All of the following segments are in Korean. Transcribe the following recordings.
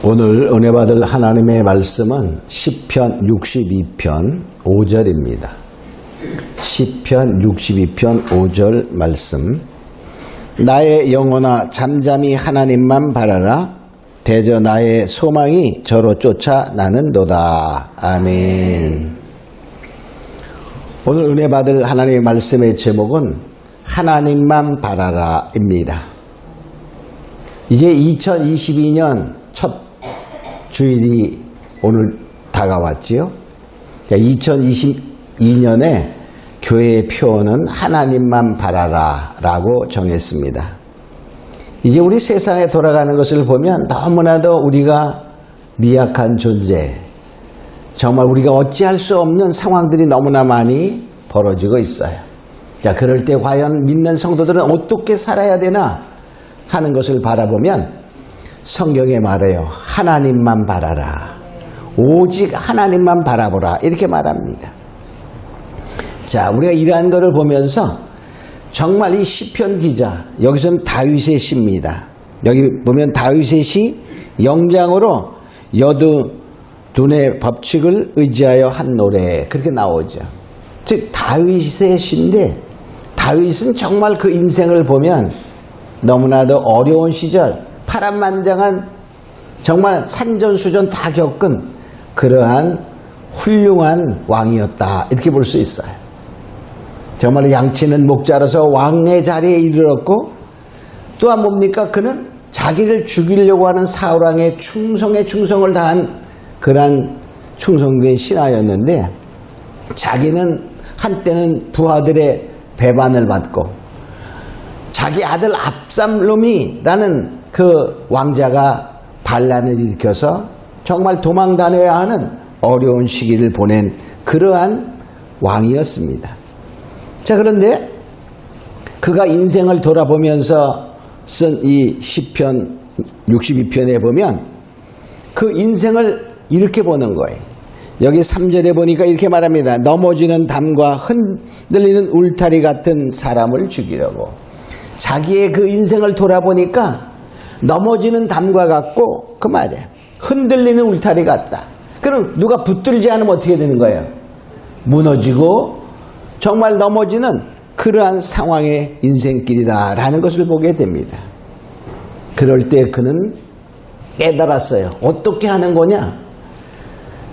오늘 은혜 받을 하나님의 말씀은 시편 62편 5절입니다. 시편 62편 5절 말씀. 나의 영혼아 잠잠히 하나님만 바라라. 대저 나의 소망이 저로 쫓아 나는도다. 아멘. 오늘 은혜 받을 하나님의 말씀의 제목은 하나님만 바라라입니다. 이제 2022년 첫 주일이 오늘 다가왔지요. 2022년에 교회의 표어는 하나님만 바라라 라고 정했습니다. 이제 우리 세상에 돌아가는 것을 보면 너무나도 우리가 미약한 존재, 정말 우리가 어찌할 수 없는 상황들이 너무나 많이 벌어지고 있어요. 자, 그럴 때 과연 믿는 성도들은 어떻게 살아야 되나 하는 것을 바라보면 성경에 말해요. 하나님만 바라라. 오직 하나님만 바라보라. 이렇게 말합니다. 자, 우리가 이러한 것을 보면서 정말 이 시편 기자, 여기서는 다윗의 시입니다. 여기 보면 다윗의 시 영장으로 여두둔의 법칙을 의지하여 한 노래, 그렇게 나오죠. 즉 다윗의 시인데, 다윗은 정말 그 인생을 보면 너무나도 어려운 시절, 파란만장한 정말 산전수전 다 겪은 그러한 훌륭한 왕이었다, 이렇게 볼 수 있어요. 정말 양치는 목자로서 왕의 자리에 이르렀고, 또한 뭡니까? 그는 자기를 죽이려고 하는 사울왕의 충성에 충성을 다한 그러한 충성된 신하였는데, 자기는 한때는 부하들의 배반을 받고 자기 아들 압살롬이라는 그 왕자가 반란을 일으켜서 정말 도망 다녀야 하는 어려운 시기를 보낸 그러한 왕이었습니다. 자, 그런데 그가 인생을 돌아보면서 쓴 이 시편 62편에 보면 그 인생을 이렇게 보는 거예요. 여기 3절에 보니까 이렇게 말합니다. 넘어지는 담과 흔들리는 울타리 같은 사람을 죽이려고. 자기의 그 인생을 돌아보니까 넘어지는 담과 같고, 그 말이에요. 흔들리는 울타리 같다. 그럼 누가 붙들지 않으면 어떻게 되는 거예요? 무너지고 정말 넘어지는 그러한 상황의 인생길이다라는 것을 보게 됩니다. 그럴 때 그는 깨달았어요. 어떻게 하는 거냐?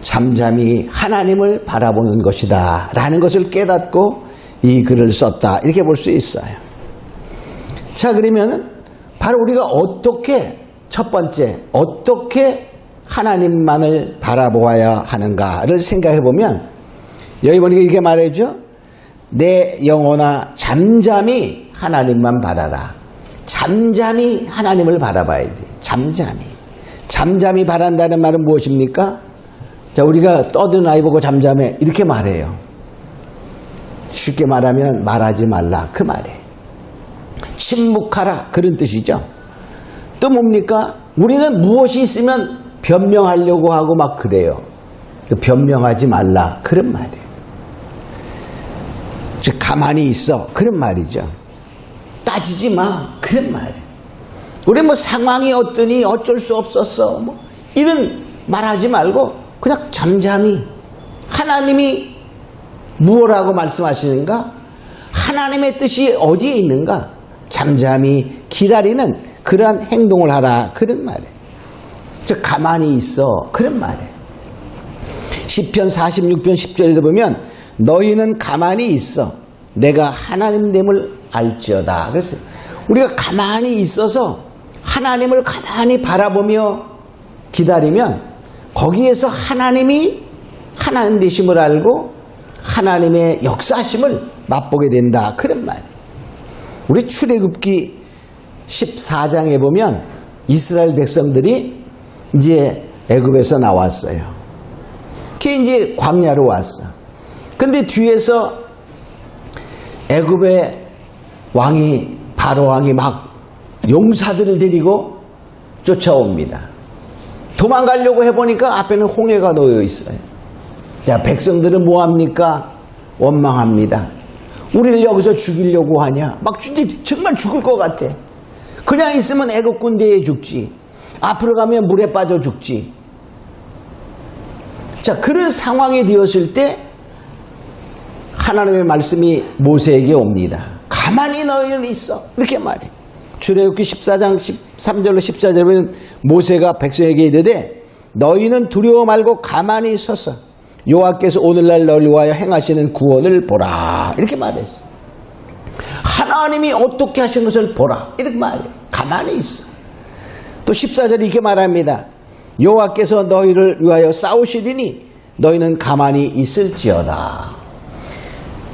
잠잠히 하나님을 바라보는 것이다 라는 것을 깨닫고 이 글을 썼다, 이렇게 볼 수 있어요. 자, 그러면은 바로 우리가 어떻게, 첫 번째 어떻게 하나님만을 바라보아야 하는가를 생각해 보면, 여기 보니까 이렇게 말해줘. 내 영혼아 잠잠히 하나님만 바라라. 잠잠히 하나님을 바라봐야 돼. 잠잠히 바란다는 말은 무엇입니까? 자, 우리가 떠든 아이 보고 잠잠해, 이렇게 말해요. 쉽게 말하면 말하지 말라, 그 말이에요. 침묵하라, 그런 뜻이죠. 또 뭡니까? 우리는 무엇이 있으면 변명하려고 하고 막 그래요. 변명하지 말라, 그런 말이에요. 즉 가만히 있어, 그런 말이죠. 따지지 마, 그런 말이에요. 우리 뭐 상황이 어떠니 어쩔 수 없었어, 뭐 이런 말하지 말고 그냥 잠잠히 하나님이 무엇라고 말씀하시는가? 하나님의 뜻이 어디에 있는가? 잠잠히 기다리는 그러한 행동을 하라, 그런 말이에요. 즉 가만히 있어, 그런 말이에요. 시편 46편 10절에도 보면 너희는 가만히 있어 내가 하나님됨을 알지어다. 그래서 우리가 가만히 있어서 하나님을 가만히 바라보며 기다리면 거기에서 하나님이 하나님 되심을 알고 하나님의 역사하심을 맛보게 된다, 그런 말이에요. 우리 출애굽기 14장에 보면 이스라엘 백성들이 이제 애굽에서 나왔어요. 그게 이제 광야로 왔어. 근데 뒤에서 애굽의 왕이, 바로 왕이 막 용사들을 데리고 쫓아옵니다. 도망가려고 해보니까 앞에는 홍해가 놓여 있어요. 자, 백성들은 뭐합니까? 원망합니다. 우리를 여기서 죽이려고 하냐? 막 정말 죽을 것 같아. 그냥 있으면 애국 군대에 죽지. 앞으로 가면 물에 빠져 죽지. 자, 그런 상황이 되었을 때 하나님의 말씀이 모세에게 옵니다. 가만히 너희는 있어. 이렇게 말해. 출애굽기 14장 13절로 14절에 보면 모세가 백성에게 이르되 너희는 두려워 말고 가만히 서서 여호와께서 오늘날 너희를 위하여 행하시는 구원을 보라. 이렇게 말했어. 하나님이 어떻게 하시는 것을 보라. 이렇게 말해. 가만히 있어. 또 14절에 이렇게 말합니다. 여호와께서 너희를 위하여 싸우시리니 너희는 가만히 있을지어다.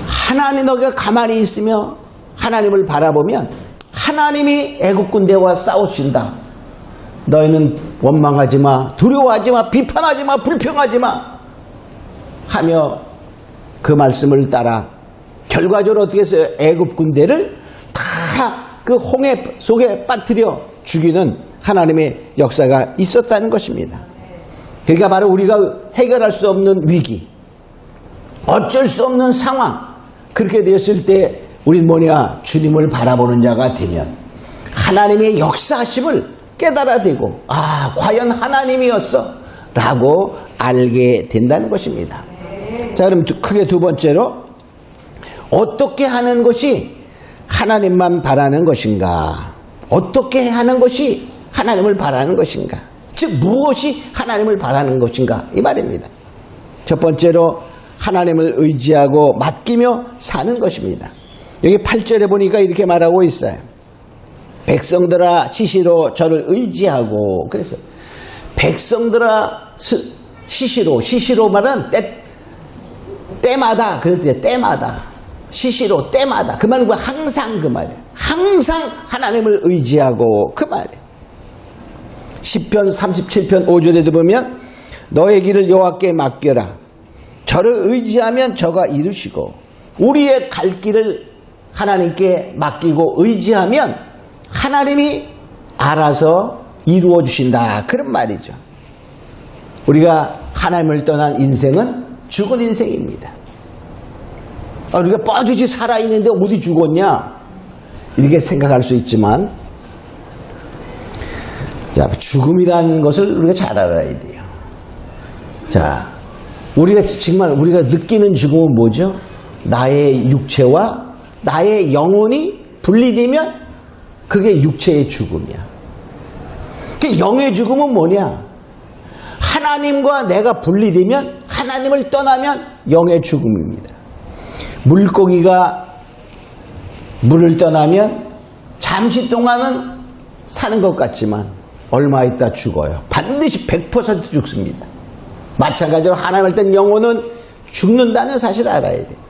하나님 너희가 가만히 있으며 하나님을 바라보면 하나님이 애국 군대와 싸우신다. 너희는 원망하지 마, 두려워하지 마, 비판하지 마, 불평하지 마 하며 그 말씀을 따라 결과적으로 어떻게 했어요? 애국 군대를 다 그 홍해 속에 빠뜨려 죽이는 하나님의 역사가 있었다는 것입니다. 그러니까 바로 우리가 해결할 수 없는 위기, 어쩔 수 없는 상황, 그렇게 되었을 때 우린 뭐냐? 주님을 바라보는 자가 되면 하나님의 역사하심을 깨달아되고 과연 하나님이었어 라고 알게 된다는 것입니다. 자, 그럼 크게 두 번째로 어떻게 하는 것이 하나님만 바라는 것인가? 어떻게 하는 것이 하나님을 바라는 것인가? 즉 무엇이 하나님을 바라는 것인가? 이 말입니다. 첫 번째로 하나님을 의지하고 맡기며 사는 것입니다. 여기 8절에 보니까 이렇게 말하고 있어요. 백성들아 시시로 저를 의지하고, 그래서 백성들아 시시로 말은 때마다, 그랬더니 때마다 시시로 때마다 그 말은 항상 그 말이에요. 항상 하나님을 의지하고 그 말이에요. 시편 37편 5절에도 보면 너의 길을 여호와께 맡겨라. 저를 의지하면 저가 이루시고, 우리의 갈 길을 하나님께 맡기고 의지하면 하나님이 알아서 이루어 주신다. 그런 말이죠. 우리가 하나님을 떠난 인생은 죽은 인생입니다. 우리가 뻐주지 살아있는데 어디 죽었냐? 이렇게 생각할 수 있지만, 자, 죽음이라는 것을 우리가 잘 알아야 돼요. 자, 우리가 느끼는 죽음은 뭐죠? 나의 육체와 나의 영혼이 분리되면 그게 육체의 죽음이야. 그 영의 죽음은 뭐냐? 하나님과 내가 분리되면, 하나님을 떠나면 영의 죽음입니다. 물고기가 물을 떠나면 잠시 동안은 사는 것 같지만 얼마 있다 죽어요. 반드시 100% 죽습니다. 마찬가지로 하나님을 떠난 영혼은 죽는다는 사실을 알아야 돼요.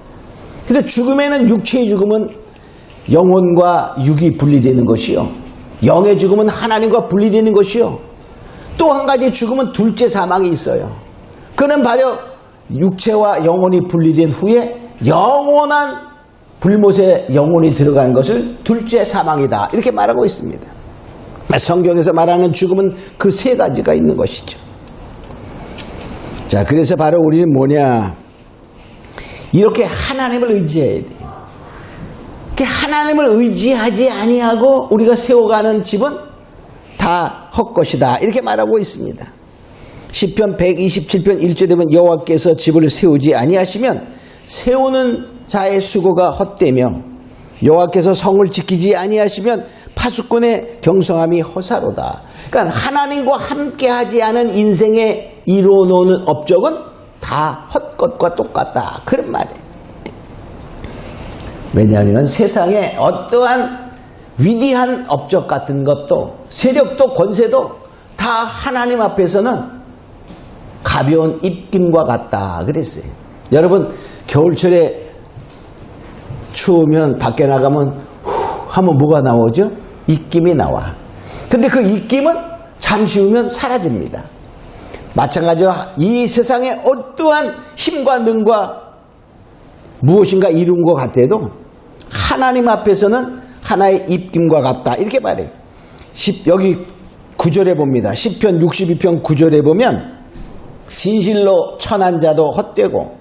그래서 죽음에는, 육체의 죽음은 영혼과 육이 분리되는 것이요, 영의 죽음은 하나님과 분리되는 것이요, 또 한 가지 죽음은 둘째 사망이 있어요. 그는 바로 육체와 영혼이 분리된 후에 영원한 불못에 영혼이 들어간 것을 둘째 사망이다, 이렇게 말하고 있습니다. 성경에서 말하는 죽음은 그 세 가지가 있는 것이죠. 자, 그래서 바로 우리는 뭐냐? 이렇게 하나님을 의지해야 돼요. 하나님을 의지하지 아니하고 우리가 세워가는 집은 다 헛것이다, 이렇게 말하고 있습니다. 시편 127편 1절에 보면 여호와께서 집을 세우지 아니하시면 세우는 자의 수고가 헛되며 여호와께서 성을 지키지 아니하시면 파수꾼의 경성함이 허사로다. 그러니까 하나님과 함께하지 않은 인생에 이루어놓는 업적은 다 헛것과 똑같다, 그런 말이에요. 왜냐하면 세상에 어떠한 위대한 업적 같은 것도, 세력도, 권세도 다 하나님 앞에서는 가벼운 입김과 같다 그랬어요. 여러분, 겨울철에 추우면 밖에 나가면 후 하면 뭐가 나오죠? 입김이 나와. 근데 그 입김은 잠시 후면 사라집니다. 마찬가지로 이 세상에 어떠한 힘과 능과 무엇인가 이룬 것 같아도 하나님 앞에서는 하나의 입김과 같다, 이렇게 말해요. 여기 9절에 봅니다. 시편 62편 9절에 보면 진실로 천한 자도 헛되고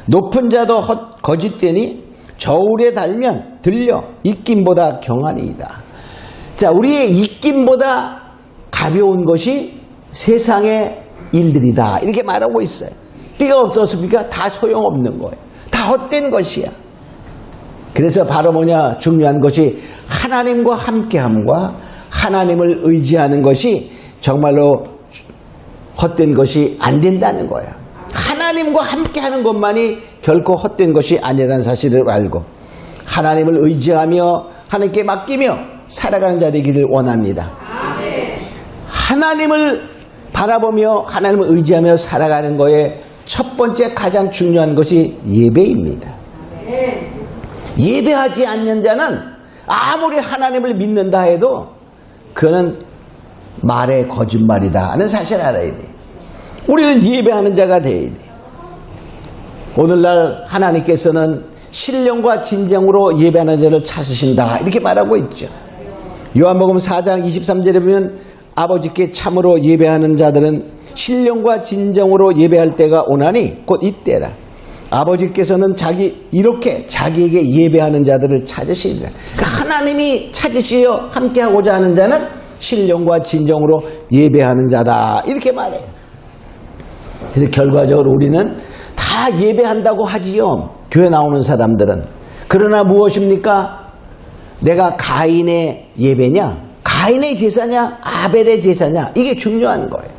높은 자도 거짓되니 저울에 달면 들려 입김보다 경하니이다. 자, 우리의 입김보다 가벼운 것이 세상의 일들이다. 이렇게 말하고 있어요. 띠가 없었습니까? 다 소용없는 거예요. 다 헛된 것이야. 그래서 바로 뭐냐? 중요한 것이 하나님과 함께함과 하나님을 의지하는 것이 정말로 헛된 것이 안 된다는 거예요. 하나님과 함께하는 것만이 결코 헛된 것이 아니라는 사실을 알고 하나님을 의지하며 하나님께 맡기며 살아가는 자 되기를 원합니다. 하나님을 바라보며 하나님을 의지하며 살아가는 거에 첫 번째 가장 중요한 것이 예배입니다. 예배하지 않는 자는 아무리 하나님을 믿는다 해도 그는 말의 거짓말이다 하는 사실을 알아야 돼. 우리는 예배하는 자가 돼야 돼. 오늘날 하나님께서는 신령과 진정으로 예배하는 자를 찾으신다 이렇게 말하고 있죠. 요한복음 4장 23절에 보면 아버지께 참으로 예배하는 자들은 신령과 진정으로 예배할 때가 오나니 곧 이때라. 아버지께서는 이렇게 자기에게 예배하는 자들을 찾으시리라. 그러니까 하나님이 찾으시어 함께하고자 하는 자는 신령과 진정으로 예배하는 자다 이렇게 말해요. 그래서 결과적으로 우리는 다 예배한다고 하지요. 교회 나오는 사람들은. 그러나 무엇입니까? 내가 가인의 예배냐? 가인의 제사냐? 아벨의 제사냐? 이게 중요한 거예요.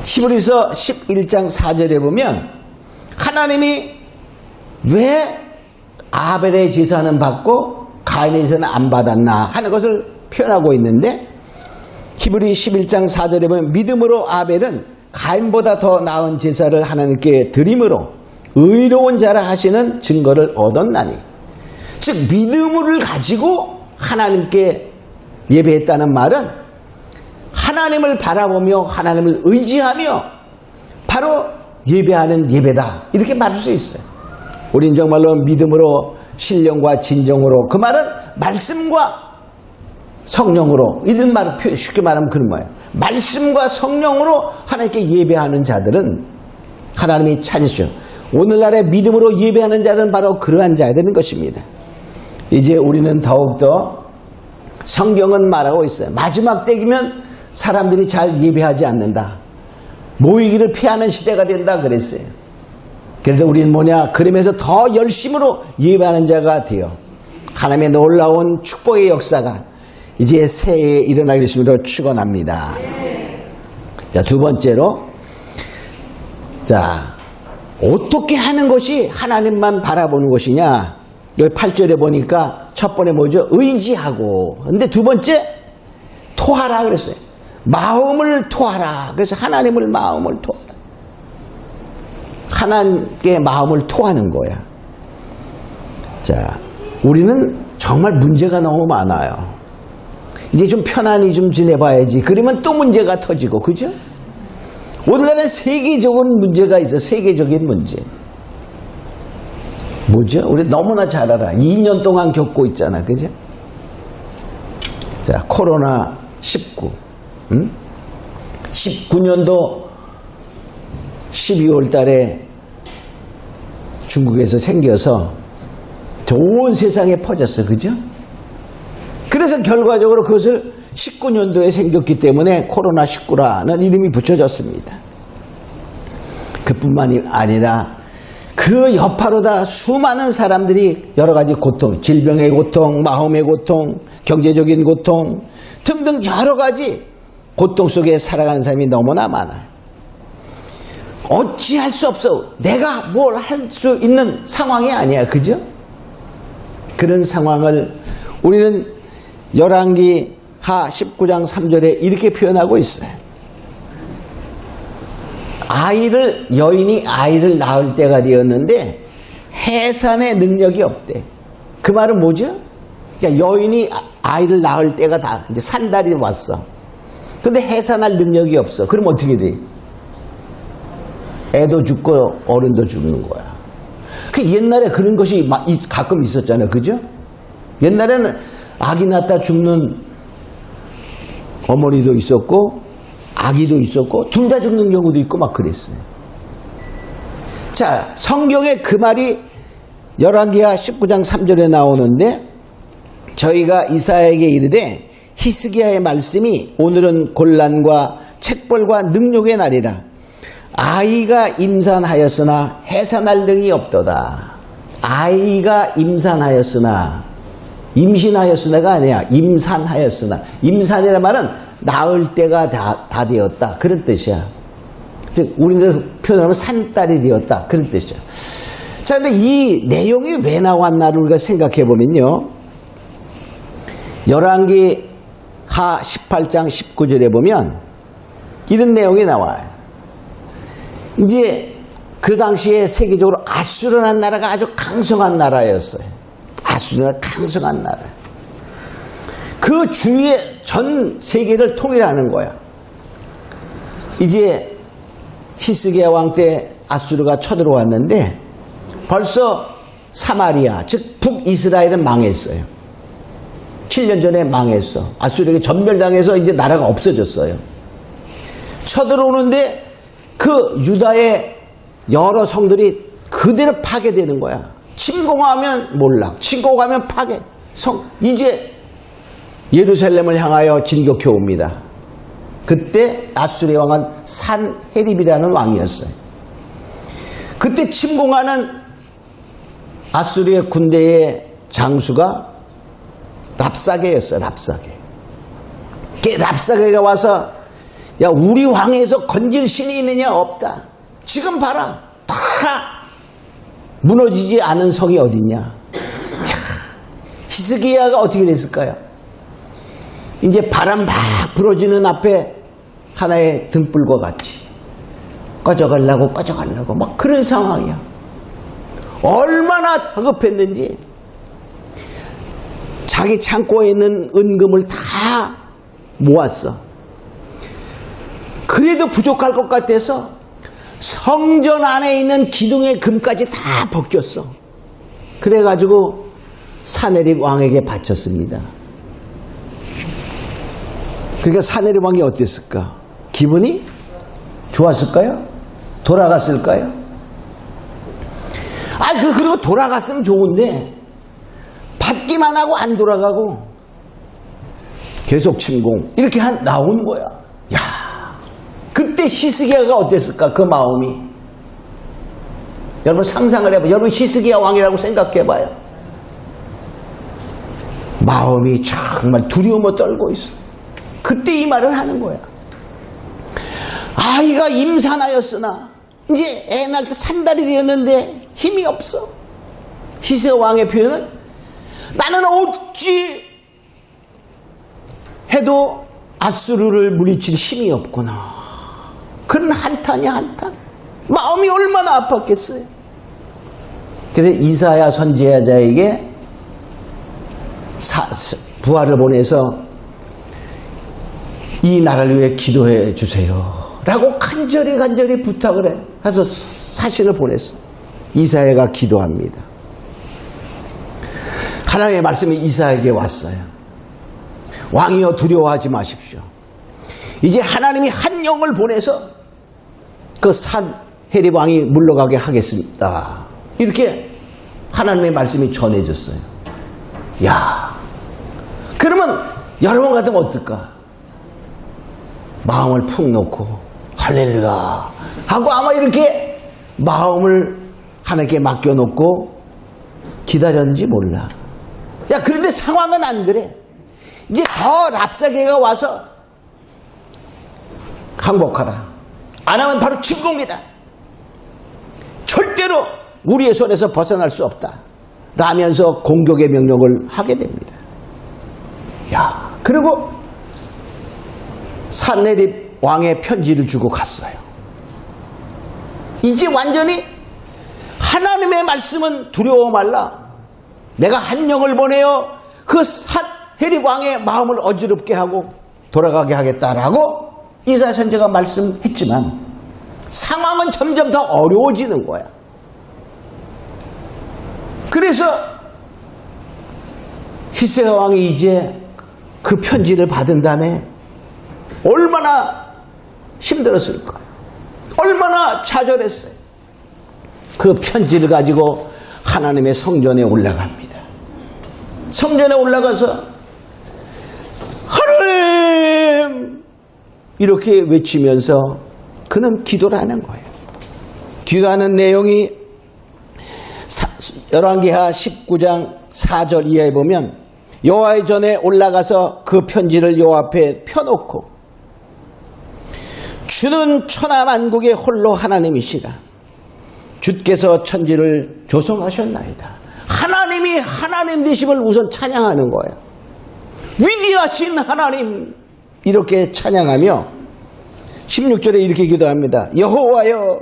히브리서 11장 4절에 보면 하나님이 왜 아벨의 제사는 받고 가인의 제사는 안 받았나 하는 것을 표현하고 있는데 히브리 11장 4절에 보면 믿음으로 아벨은 가인보다 더 나은 제사를 하나님께 드림으로 의로운 자라 하시는 증거를 얻었나니 즉 믿음을 가지고 하나님께 예배했다는 말은 하나님을 바라보며 하나님을 의지하며 바로 예배하는 예배다 이렇게 말할 수 있어요. 우린 정말로 믿음으로 신령과 진정으로 그 말은 말씀과 성령으로 이런 말 쉽게 말하면 그런 거예요. 말씀과 성령으로 하나님께 예배하는 자들은 하나님이 찾으셔. 오늘날의 믿음으로 예배하는 자들은 바로 그러한 자들인 것입니다. 이제 우리는 더욱더 성경은 말하고 있어요. 마지막 때이면 사람들이 잘 예배하지 않는다. 모이기를 피하는 시대가 된다 그랬어요. 그래도 우리는 뭐냐? 그러면서 더 열심으로 예배하는 자가 돼요. 하나님의 놀라운 축복의 역사가 이제 새해에 일어나기 위해서 축원합니다. 자, 두 번째로 어떻게 하는 것이 하나님만 바라보는 것이냐? 여기 8절에 보니까 첫 번째 뭐죠? 의지하고. 근데 두 번째 토하라 그랬어요. 마음을 토하라. 그래서 하나님을 마음을 토하라. 하나님께 마음을 토하는 거야. 자, 우리는 정말 문제가 너무 많아요. 이제 좀 편안히 좀 지내봐야지. 그러면 또 문제가 터지고, 그죠? 오늘날은 세계적인 문제가 있어. 세계적인 문제. 뭐죠? 우리 너무나 잘 알아. 2년 동안 겪고 있잖아. 그죠? 자, 코로나 19. 19년도 12월 달에 중국에서 생겨서 온 세상에 퍼졌어. 그죠? 그래서 결과적으로 그것을 19년도에 생겼기 때문에 코로나19라는 이름이 붙여졌습니다. 그뿐만이 아니라 그 여파로다 수많은 사람들이 여러 가지 고통, 질병의 고통, 마음의 고통, 경제적인 고통 등등 여러 가지 고통 속에 살아가는 사람이 너무나 많아요. 어찌할 수 없어. 내가 뭘 할 수 있는 상황이 아니야. 그죠? 그런 상황을 우리는 열왕기 하 19장 3절에 이렇게 표현하고 있어요. 여인이 아이를 낳을 때가 되었는데 해산의 능력이 없대. 그 말은 뭐죠? 그러니까 여인이 아이를 낳을 때가 다 이제 산달이 왔어. 근데 해산할 능력이 없어. 그럼 어떻게 돼? 애도 죽고 어른도 죽는 거야. 그 옛날에 그런 것이 가끔 있었잖아요. 그죠? 옛날에는 아기 낳다 죽는 어머니도 있었고 아기도 있었고 둘 다 죽는 경우도 있고 막 그랬어요. 자, 성경에 그 말이 열왕기하 19장 3절에 나오는데 저희가 이사야에게 이르되 히스기야의 말씀이 오늘은 곤란과 책벌과 능욕의 날이라. 아이가 임산하였으나 해산할 능이 없도다. 아이가 임산하였으나, 임신하였으나가 아니야. 임산하였으나. 임산이라는 말은 낳을 때가 다 되었다. 그런 뜻이야. 즉 우리들 표현하면 산딸이 되었다. 그런 뜻이야. 자, 근데 이 내용이 왜 나왔나를 우리가 생각해 보면요. 열왕기 하 18장 19절에 보면 이런 내용이 나와요. 이제 그 당시에 세계적으로 아수르라는 나라가 아주 강성한 나라였어요. 아수르가 강성한 나라. 그 주위에 전 세계를 통일하는 거야. 이제 히스기야 왕 때 아수르가 쳐들어왔는데 벌써 사마리아, 즉 북이스라엘은 망했어요. 7년 전에 망했어. 아수르에게 전멸당해서 이제 나라가 없어졌어요. 쳐들어오는데 그 유다의 여러 성들이 그대로 파괴되는 거야. 침공하면 몰락, 침공하면 파괴. 이제 예루살렘을 향하여 진격해 옵니다. 그때 아수르의 왕은 산헤립이라는 왕이었어요. 그때 침공하는 아수르의 군대의 장수가 랍사게였어요. 랍사게가 와서 야, 우리 왕에서 건질 신이 있느냐? 없다. 지금 봐라. 다 무너지지 않은 성이 어딨냐? 히스기야가 어떻게 됐을까요? 이제 바람 막 불어지는 앞에 하나의 등불과 같이 꺼져가려고 막 그런 상황이야. 얼마나 다급했는지 자기 창고에 있는 은금을 다 모았어. 그래도 부족할 것 같아서 성전 안에 있는 기둥의 금까지 다 벗겼어. 그래가지고 사네립 왕에게 바쳤습니다. 그러니까 사네립 왕이 어땠을까? 기분이 좋았을까요? 돌아갔을까요? 그리고 돌아갔으면 좋은데 받기만 하고 안 돌아가고 계속 침공 이렇게 나오는 거야. 야, 그때 히스기야가 어땠을까? 그 마음이. 여러분 상상을 해봐요. 여러분 히스기야 왕이라고 생각해봐요. 마음이 정말 두려움을 떨고 있어. 그때 이 말을 하는 거야. 아이가 임산하였으나 이제 애 낳을 때 산달이 되었는데 힘이 없어. 히스기야 왕의 표현은 나는 어찌 해도 아수르를 물리칠 힘이 없구나. 그런 한탄이 한탄. 마음이 얼마나 아팠겠어요. 그래서 이사야 선지자에게 부하를 보내서 이 나라를 위해 기도해 주세요 라고 간절히 부탁을 해. 그래서 사신을 보냈어. 이사야가 기도합니다. 하나님의 말씀이 이사야에게 왔어요. 왕이여 두려워하지 마십시오. 이제 하나님이 한 영을 보내서 그 산헤립 왕이 물러가게 하겠습니다. 이렇게 하나님의 말씀이 전해졌어요. 야, 그러면 여러분 같으면 어떨까? 마음을 푹 놓고 할렐루야 하고 아마 이렇게 마음을 하나님께 맡겨놓고 기다렸는지 몰라. 야, 그런데 상황은 안 그래. 이제 더 랍사게가 와서 항복하라. 안 하면 바로 침공이다. 절대로 우리의 손에서 벗어날 수 없다. 라면서 공격의 명령을 하게 됩니다. 야, 그리고 산헤립 왕의 편지를 주고 갔어요. 이제 완전히 하나님의 말씀은 두려워 말라. 내가 한 영을 보내어 그 산헤립 왕의 마음을 어지럽게 하고 돌아가게 하겠다라고 이사야 선지자가 말씀했지만 상황은 점점 더 어려워지는 거야. 그래서 히스기야 왕이 이제 그 편지를 받은 다음에 얼마나 힘들었을까? 얼마나 좌절했어요. 그 편지를 가지고 하나님의 성전에 올라갑니다. 성전에 올라가서 하나님! 이렇게 외치면서 그는 기도를 하는 거예요. 기도하는 내용이 열왕기하 19장 4절 이하에 보면 여호와의 전에 올라가서 그 편지를 여호와 앞에 펴놓고 주는 천하만국의 홀로 하나님이시라. 주께서 천지를 조성하셨나이다. 하나님이 하나님 되심을 우선 찬양하는 거예요. 위대하신 하나님, 이렇게 찬양하며 16절에 이렇게 기도합니다. 여호와여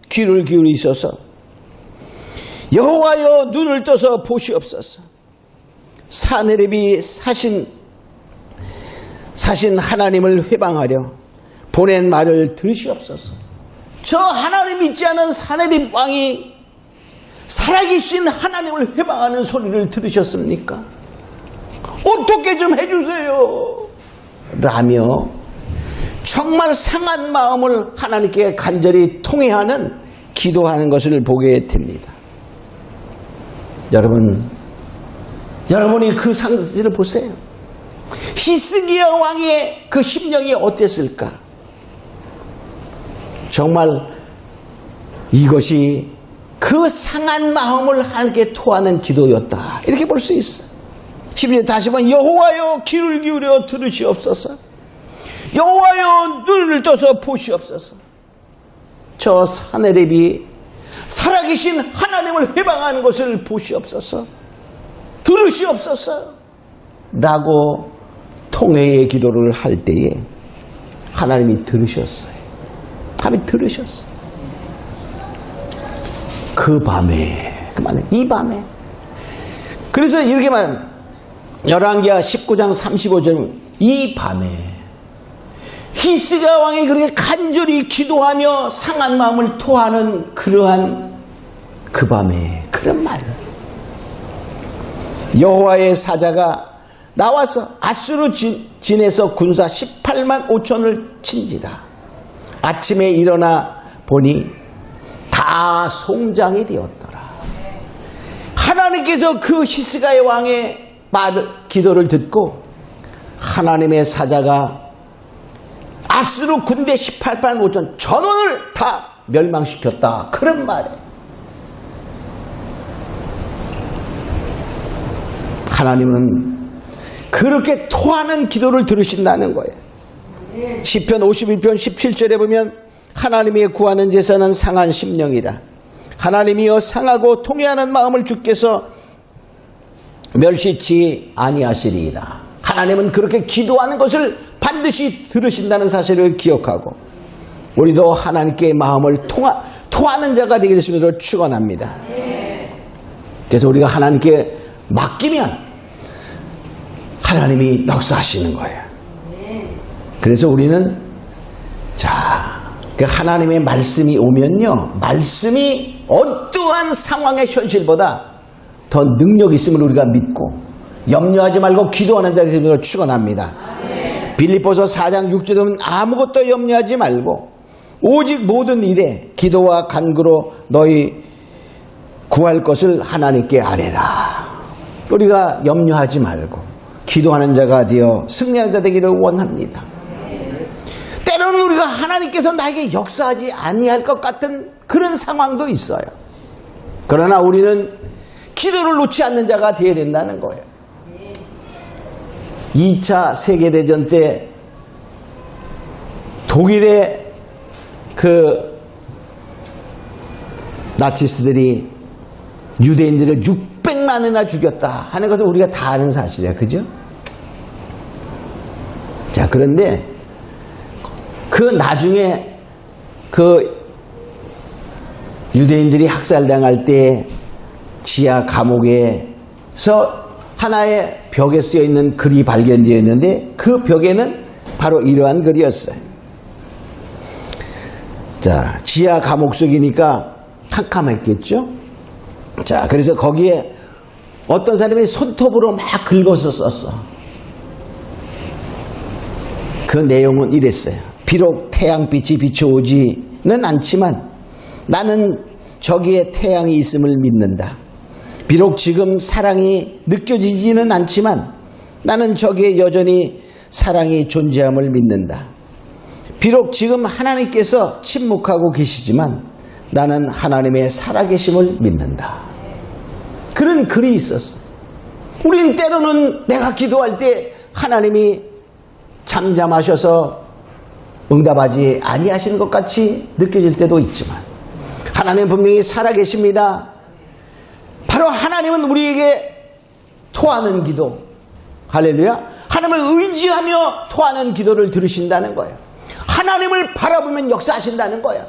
귀를 기울이소서. 여호와여 눈을 떠서 보시옵소서. 사내립이 사신 하나님을 회방하려 보낸 말을 들으시옵소서. 저 하나님 믿지 않은 사내립 왕이 살아계신 하나님을 회방하는 소리를 들으셨습니까? 어떻게 좀 해주세요 라며 정말 상한 마음을 하나님께 간절히 통회하는 기도하는 것을 보게 됩니다. 여러분이 그 상태를 보세요. 히스기야 왕의 그 심령이 어땠을까? 정말 이것이 그 상한 마음을 하나님께 토하는 기도였다, 이렇게 볼 수 있어요. 10절 다시 한번 여호와여 귀를 기울여 들으시옵소서. 여호와여 눈을 떠서 보시옵소서. 저 사내립이 살아계신 하나님을 회방하는 것을 보시옵소서. 들으시옵소서 라고 통회의 기도를 할 때에 하나님이 들으셨어요. 하나님이 들으셨어요. 그 밤에, 이 밤에. 그래서 이렇게 말합니다. 열왕기하 19장 35절, 이 밤에 히스기야 왕이 그렇게 간절히 기도하며 상한 마음을 토하는 그러한 그 밤에 그런 말을 여호와의 사자가 나와서 아수르 진에서 군사 18만 5천을 친지라. 아침에 일어나 보니 다 송장이 되었더라. 하나님께서 그 히스기야 왕의 기도를 듣고 하나님의 사자가 아수르 군대 18만 5천 전원을 다 멸망시켰다, 그런 말이에요. 하나님은 그렇게 토하는 기도를 들으신다는 거예요. 시편 51편 17절에 보면 하나님이 구하는 제사는 상한 심령이라. 하나님이여 상하고 통회하는 마음을 주께서 멸시치 아니하시리이다. 하나님은 그렇게 기도하는 것을 반드시 들으신다는 사실을 기억하고 우리도 하나님께 마음을 토하는 자가 되게 되시기를 축원합니다. 그래서 우리가 하나님께 맡기면 하나님이 역사하시는 거예요. 그래서 우리는 그 하나님의 말씀이 오면요, 말씀이 어떠한 상황의 현실보다 더 능력 있음을 우리가 믿고 염려하지 말고 기도하는 자들이 되기를 축원합니다. 빌립보서 4장 6절에 보면 아무것도 염려하지 말고 오직 모든 일에 기도와 간구로 너희 구할 것을 하나님께 아뢰라. 우리가 염려하지 말고 기도하는 자가 되어 승리하는 자 되기를 원합니다. 때로는 우리가 하나님께서 나에게 역사하지 아니할 것 같은 그런 상황도 있어요. 그러나 우리는 기도를 놓지 않는 자가 되어야 된다는 거예요. 2차 세계대전 때 독일의 그 나치스들이 유대인들을 600만이나 죽였다 하는 것은 우리가 다 아는 사실이에요. 그죠? 자, 그런데 그 나중에 그 유대인들이 학살당할 때 지하 감옥에서 하나의 벽에 쓰여 있는 글이 발견되었는데 그 벽에는 바로 이러한 글이었어요. 자, 지하 감옥 속이니까 캄캄했겠죠? 자, 그래서 거기에 어떤 사람이 손톱으로 막 긁어서 썼어. 그 내용은 이랬어요. 비록 태양빛이 비춰오지는 않지만 나는 저기에 태양이 있음을 믿는다. 비록 지금 사랑이 느껴지지는 않지만 나는 저기에 여전히 사랑이 존재함을 믿는다. 비록 지금 하나님께서 침묵하고 계시지만 나는 하나님의 살아계심을 믿는다. 그런 글이 있었어. 우린 때로는 내가 기도할 때 하나님이 잠잠하셔서 응답하지 아니하시는 것 같이 느껴질 때도 있지만 하나님 분명히 살아계십니다. 바로 하나님은 우리에게 토하는 기도, 할렐루야, 하나님을 의지하며 토하는 기도를 들으신다는 거예요. 하나님을 바라보면 역사하신다는 거예요.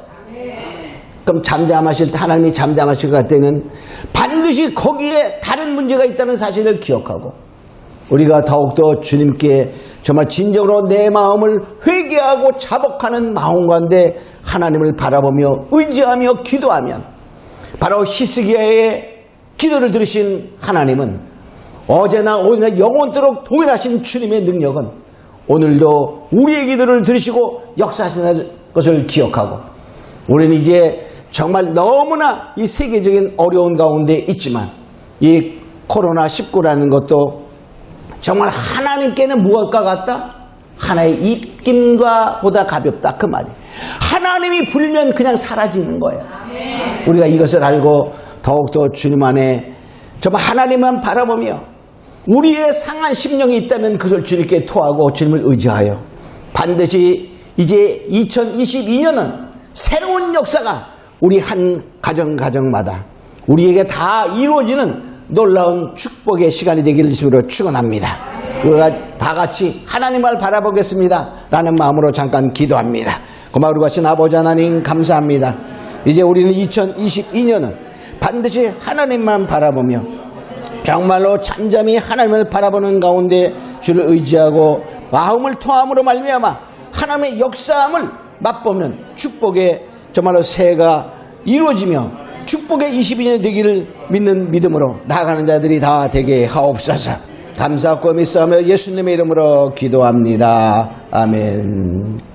그럼 잠잠하실 때, 하나님이 잠잠하실 것 때는 반드시 거기에 다른 문제가 있다는 사실을 기억하고 우리가 더욱더 주님께 정말 진정으로 내 마음을 회개하고 자복하는 마음 가운데 하나님을 바라보며 의지하며 기도하면 바로 히스기야의 기도를 들으신 하나님은 어제나 오늘나 영원토록 동일하신 주님의 능력은 오늘도 우리의 기도를 들으시고 역사하시는 것을 기억하고 우리는 이제 정말 너무나 이 세계적인 어려운 가운데 있지만 이 코로나19라는 것도 정말 하나님께는 무엇과 같다? 하나의 입김과 보다 가볍다, 그 말이에요. 하나님이 불면 그냥 사라지는 거예요. 우리가 이것을 알고 더욱더 주님 안에 정말 하나님만 바라보며 우리의 상한 심령이 있다면 그것을 주님께 토하고 주님을 의지하여 반드시 이제 2022년은 새로운 역사가 우리 한 가정마다 우리에게 다 이루어지는 놀라운 축복의 시간이 되기를 주로 축원합니다. 우리가 다 같이 하나님을 바라보겠습니다 라는 마음으로 잠깐 기도합니다. 고마우리 하신 아버지 하나님 감사합니다. 이제 우리는 2022년은 반드시 하나님만 바라보며 정말로 잠잠히 하나님을 바라보는 가운데 주를 의지하고 마음을 통함으로 말미암아 하나님의 역사함을 맛보면 축복의 정말로 새해가 이루어지며 축복의 22년이 되기를 믿는 믿음으로 나아가는 자들이 다 되게 하옵소서. 감사하고 믿사오며 예수님의 이름으로 기도합니다. 아멘.